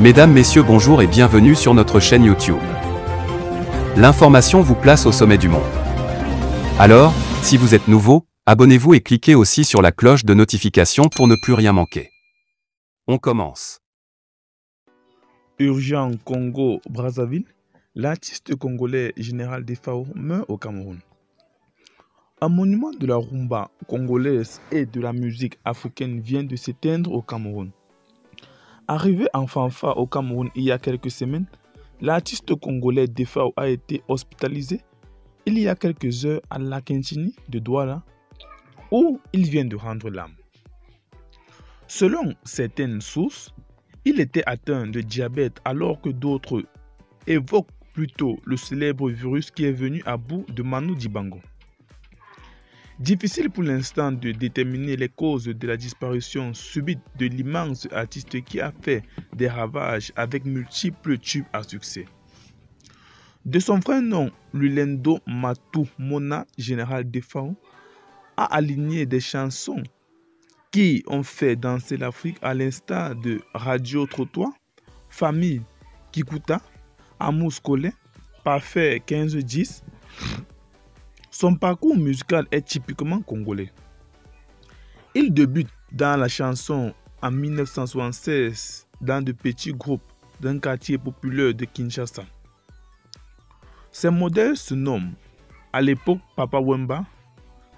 Mesdames, Messieurs, bonjour et bienvenue sur notre chaîne YouTube. L'information vous place au sommet du monde. Alors, si vous êtes nouveau, abonnez-vous et cliquez aussi sur la cloche de notification pour ne plus rien manquer. On commence. Urgent Congo-Brazzaville, l'artiste congolais Général Defao meurt au Cameroun. Un monument de la rumba congolaise et de la musique africaine vient de s'éteindre au Cameroun. Arrivé en fanfare au Cameroun il y a quelques semaines, l'artiste congolais Defao a été hospitalisé il y a quelques heures à la Kintini de Douala, où il vient de rendre l'âme. Selon certaines sources, il était atteint de diabète alors que d'autres évoquent plutôt le célèbre virus qui est venu à bout de Manu Dibango. Difficile pour l'instant de déterminer les causes de la disparition subite de l'immense artiste qui a fait des ravages avec multiples tubes à succès. De son vrai nom, Lulendo Matou Mona, Général Defao, a aligné des chansons qui ont fait danser l'Afrique à l'instar de Radio Trottoir, Famille Kikuta, Amour Scolaire, Parfait 15-10. Son parcours musical est typiquement congolais. Il débute dans la chanson en 1976 dans de petits groupes d'un quartier populaire de Kinshasa. Ses modèles se nomment à l'époque Papa Wemba,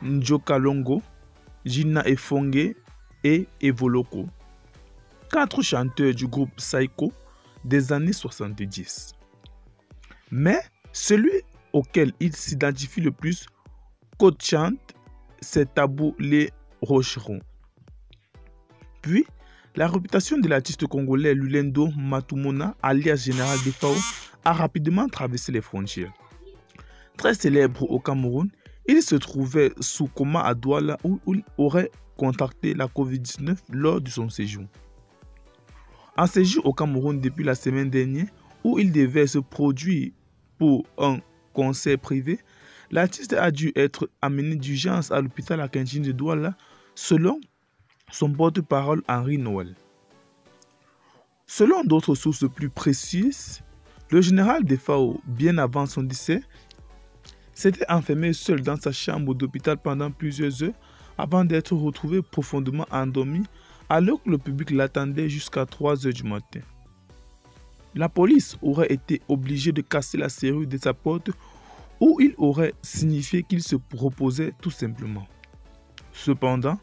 Njoka Longo, Gina Efonge et Evoloko, 4 chanteurs du groupe Saiko des années 70. Mais celui auquel il s'identifie le plus, Côte chante, c'est Tabou les Rocherons. Puis, la réputation de l'artiste congolais Lulendo Matumona, alias Général Defao, a rapidement traversé les frontières. Très célèbre au Cameroun, il se trouvait sous coma à Douala où il aurait contracté la Covid-19 lors de son séjour. En séjour au Cameroun depuis la semaine dernière, où il devait se produire pour un concert privé, l'artiste a dû être amené d'urgence à l'hôpital à Kintini de Douala, selon son porte-parole Henri Noël. Selon d'autres sources plus précises, le général Defao, bien avant son décès, s'était enfermé seul dans sa chambre d'hôpital pendant plusieurs heures avant d'être retrouvé profondément endormi alors que le public l'attendait jusqu'à 3 heures du matin. La police aurait été obligée de casser la serrure de sa porte où il aurait signifié qu'il se reposait tout simplement. Cependant,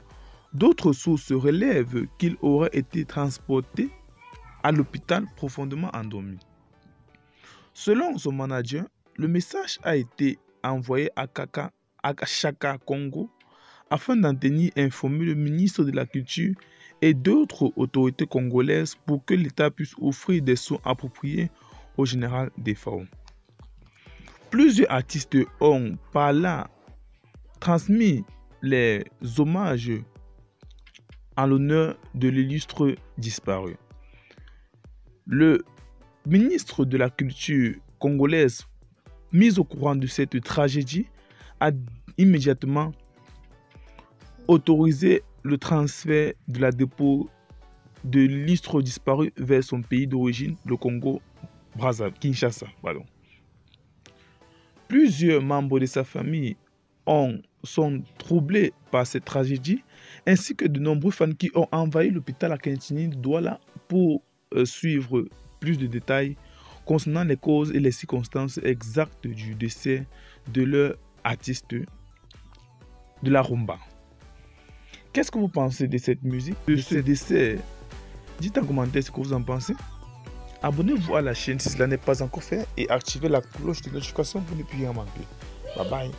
d'autres sources relèvent qu'il aurait été transporté à l'hôpital profondément endormi. Selon son manager, le message a été envoyé à Chaka Congo afin d'en tenir informé le ministre de la Culture et d'autres autorités congolaises pour que l'État puisse offrir des soins appropriés au général Defao. Plusieurs artistes ont par là transmis les hommages en l'honneur de l'illustre disparu. Le ministre de la Culture congolaise, mis au courant de cette tragédie, a immédiatement autorisé le transfert de la dépôt de l'illustre disparu vers son pays d'origine, le Congo-Brazzaville, Kinshasa. Plusieurs membres de sa famille sont troublés par cette tragédie, ainsi que de nombreux fans qui ont envahi l'hôpital à Kintini de Douala pour suivre plus de détails concernant les causes et les circonstances exactes du décès de leur artiste de la rumba. Qu'est-ce que vous pensez de cette musique, de ce décès? Dites en commentaire ce que vous en pensez. Abonnez-vous à la chaîne si cela n'est pas encore fait et activez la cloche de notification pour ne plus rien manquer. Bye bye.